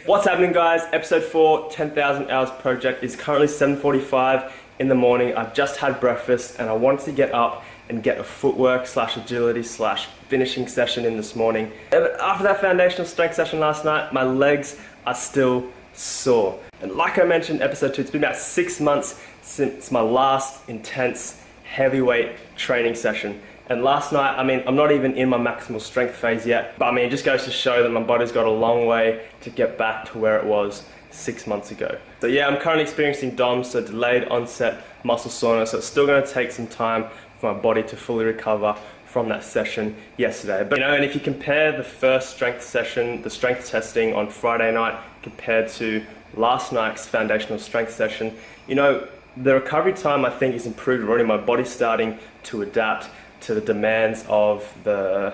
What's happening, guys? Episode 4, 10,000 Hours Project is currently 7:45 in the morning. I've just had breakfast and I wanted to get up and get a footwork / agility / finishing session in this morning. But after that foundational strength session last night, my legs are still sore. And like I mentioned in episode 2, it's been about 6 months since my last intense heavyweight training session. And last night, I'm not even in my maximal strength phase yet, but it just goes to show that my body's got a long way to get back to where it was 6 months ago. So yeah, I'm currently experiencing DOMS, so delayed onset muscle soreness, so it's still gonna take some time for my body to fully recover from that session yesterday. But and if you compare the first strength session, the strength testing on Friday night, compared to last night's foundational strength session, the recovery time I think is improved already. My body's starting to adapt to the demands of to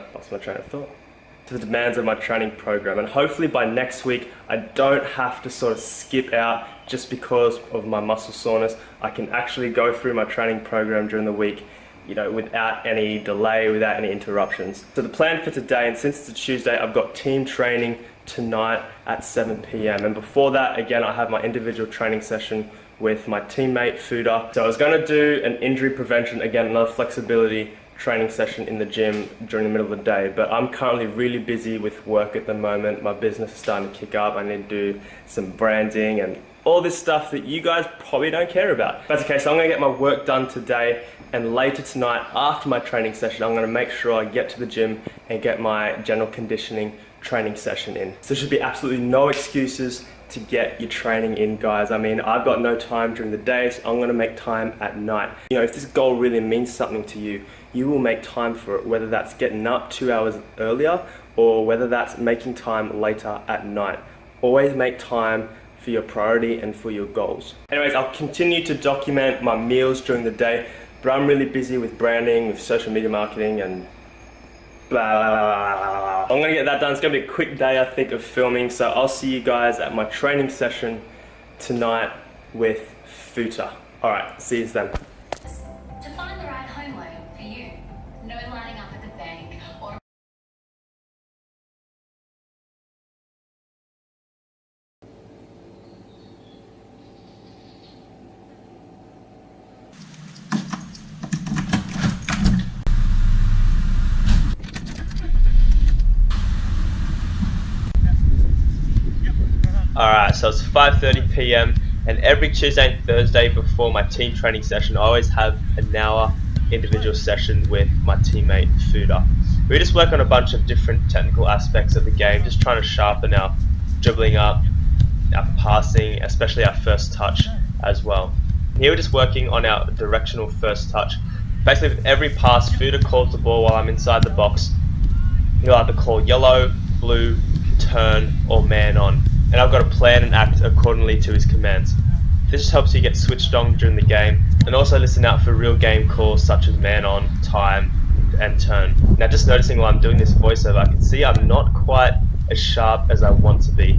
the demands of my training program, and hopefully by next week I don't have to sort of skip out just because of my muscle soreness. I can actually go through my training program during the week without any delay, without any interruptions. So the plan for today, and since it's a Tuesday, I've got team training tonight at 7 p.m. and before that, again, I have my individual training session with my teammate Fuda. So I was going to do an injury prevention, again another flexibility training session in the gym during the middle of the day, but I'm currently really busy with work at the moment. My business is starting to kick up. I need to do some branding and all this stuff that you guys probably don't care about. That's okay, so I'm gonna get my work done today, and later tonight after my training session, I'm gonna make sure I get to the gym and get my general conditioning training session in. So there should be absolutely no excuses to get your training in, guys. I've got no time during the day, so I'm gonna make time at night. If this goal really means something to you, you will make time for it, whether that's getting up 2 hours earlier or whether that's making time later at night. Always make time for your priority and for your goals. Anyways, I'll continue to document my meals during the day, but I'm really busy with branding, with social media marketing, and blah, blah, blah, blah, blah. I'm gonna get that done. It's gonna be a quick day, I think, of filming, so I'll see you guys at my training session tonight with Futa. Alright, see you then. To find the right home loan for you. No lining up at the bank or Alright, so it's 5:30 p.m. and every Tuesday and Thursday before my team training session, I always have an hour individual session with my teammate Fuda. We just work on a bunch of different technical aspects of the game, just trying to sharpen our dribbling up, our passing, especially our first touch as well. Here we're just working on our directional first touch. Basically with every pass, Fuda calls the ball while I'm inside the box. He'll either call yellow, blue, turn, or man on. And I've got to plan and act accordingly to his commands. This just helps you get switched on during the game, and also listen out for real game calls such as man on, time, and turn. Now just noticing while I'm doing this voiceover, I can see I'm not quite as sharp as I want to be.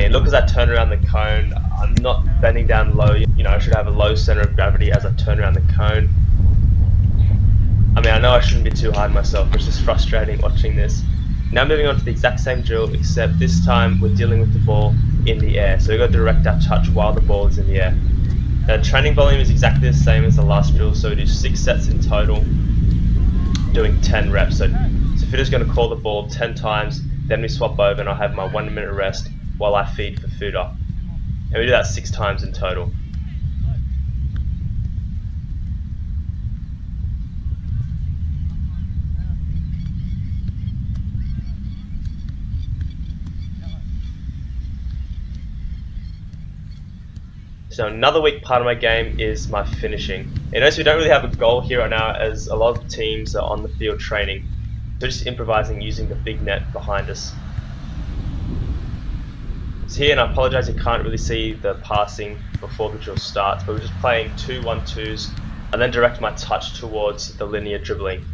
Look, as I turn around the cone, I'm not bending down low. I should have a low center of gravity as I turn around the cone. I know I shouldn't be too hard on myself, but it's just frustrating watching this. Now moving on to the exact same drill, except this time we're dealing with the ball in the air. So we've got to direct our touch while the ball is in the air. Now the training volume is exactly the same as the last drill, so we do 6 sets in total, doing 10 reps. So Fuda's going to call the ball 10 times, then we swap over and I'll have my 1 minute rest while I feed for Fuda. And we do that 6 times in total. So another weak part of my game is my finishing. Notice we don't really have a goal here right now, as a lot of teams are on the field training. So just improvising using the big net behind us. So here, and I apologise you can't really see the passing before the drill starts, but we're just playing 2-1-2s and then direct my touch towards the linear dribbling.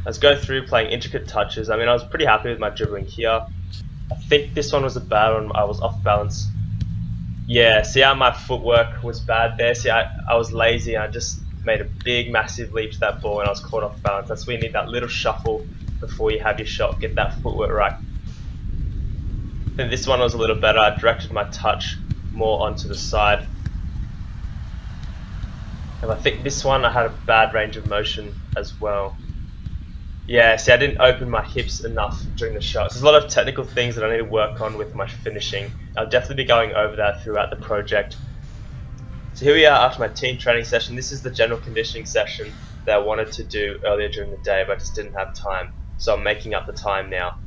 Let's go through playing intricate touches. I was pretty happy with my dribbling here. I think this one was a bad one. I was off balance. Yeah, see how my footwork was bad there? See, I was lazy and I just made a big massive leap to that ball and I was caught off balance. That's where you need that little shuffle before you have your shot. Get that footwork right. Then this one was a little better. I directed my touch more onto the side. And I think this one I had a bad range of motion as well. Yeah, see, I didn't open my hips enough during the shot. There's a lot of technical things that I need to work on with my finishing. I'll definitely be going over that throughout the project. So here we are after my team training session. This is the general conditioning session that I wanted to do earlier during the day, but I just didn't have time. So I'm making up the time now.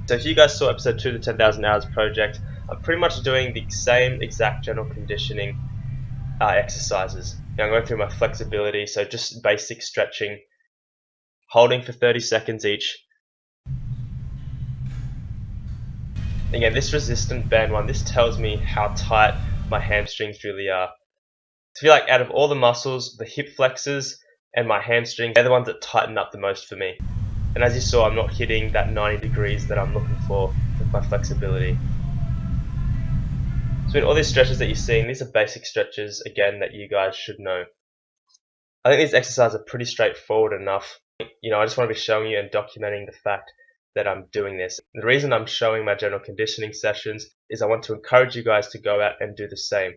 So if you guys saw episode 2 of the 10,000 Hours project, I'm pretty much doing the same exact general conditioning exercises. Now I'm going through my flexibility, so just basic stretching, holding for 30 seconds each. Again, this resistant band one, this tells me how tight my hamstrings really are. I feel like out of all the muscles, the hip flexors and my hamstrings, they're the ones that tighten up the most for me. And as you saw, I'm not hitting that 90 degrees that I'm looking for with my flexibility. So in all these stretches that you're seeing, these are basic stretches, again, that you guys should know. I think these exercises are pretty straightforward enough. You know, I just want to be showing you and documenting the fact that I'm doing this. The reason I'm showing my general conditioning sessions is I want to encourage you guys to go out and do the same.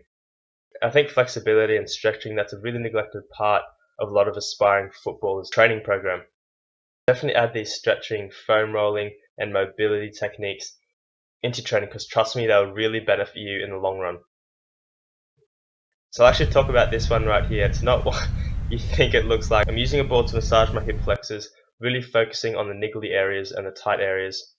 I think flexibility and stretching, that's a really neglected part of a lot of aspiring footballers' training program. Definitely add these stretching, foam rolling and mobility techniques into training, because trust me, they'll really benefit you in the long run. So I'll actually talk about this one right here. It's not what you think it looks like. I'm using a ball to massage my hip flexors, really focusing on the niggly areas and the tight areas.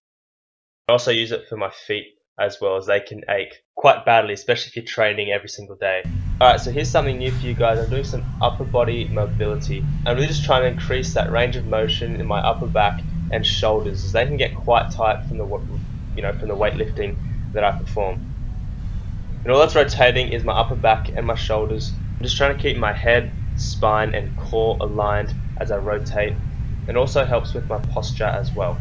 I also use it for my feet as well, as they can ache quite badly, especially if you're training every single day. Alright, so here's something new for you guys. I'm doing some upper body mobility. I'm really just trying to increase that range of motion in my upper back and shoulders, as they can get quite tight from the weightlifting that I perform. And all that's rotating is my upper back and my shoulders. I'm just trying to keep my head, spine and core aligned as I rotate, and also helps with my posture as well.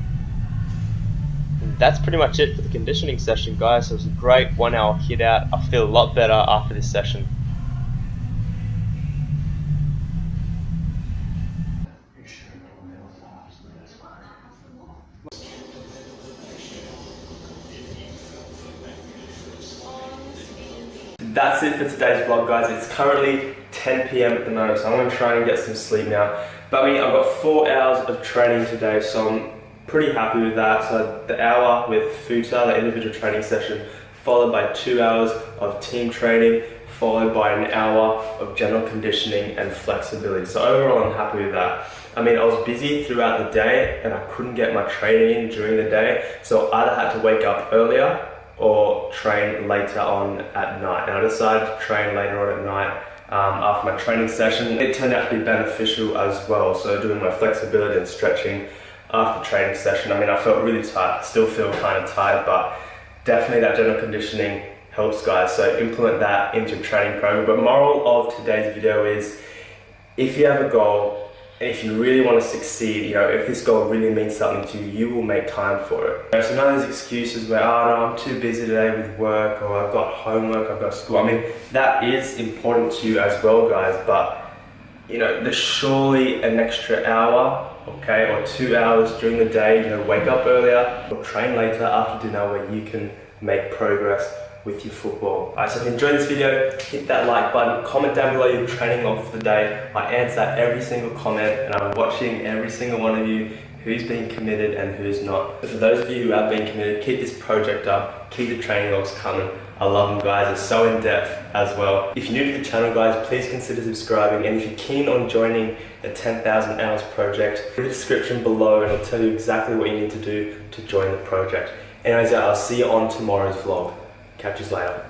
And that's pretty much it for the conditioning session, guys. So it was a great 1 hour hit out. I feel a lot better after this session. That's it for today's vlog, guys. It's currently 10 PM at the moment, so I'm going to try and get some sleep now. But I mean, I've got 4 hours of training today, so I'm pretty happy with that. So the hour with Futa, the individual training session, followed by 2 hours of team training, followed by an hour of general conditioning and flexibility. So overall, I'm happy with that. I mean, I was busy throughout the day and I couldn't get my training in during the day, so I either had to wake up earlier or train later on at night. And I decided to train later on at night after my training session. It turned out to be beneficial as well. So doing my flexibility and stretching after training session, I mean, I felt really tight. I still feel kind of tired, but definitely that general conditioning helps, guys. So implement that into your training program. But moral of today's video is, if you have a goal, and if you really want to succeed, you know, if this goal really means something to you, you will make time for it. So none of these excuses where, oh no, I'm too busy today with work, or I've got homework, I've got school. I mean, that is important to you as well, guys, but you know, there's surely an extra hour, okay, or 2 hours during the day, you know, wake up earlier or train later after dinner where you can make progress with your football. Alright, so if you enjoyed this video, hit that like button, comment down below your training log for the day. I answer every single comment and I'm watching every single one of you who's been committed and who's not. But for those of you who have been committed, keep this project up, keep the training logs coming. I love them, guys, they're so in depth as well. If you're new to the channel, guys, please consider subscribing, and if you're keen on joining the 10,000 Hours project, in the description below and it'll tell you exactly what you need to do to join the project. Anyways, I'll see you on tomorrow's vlog. Catch you later.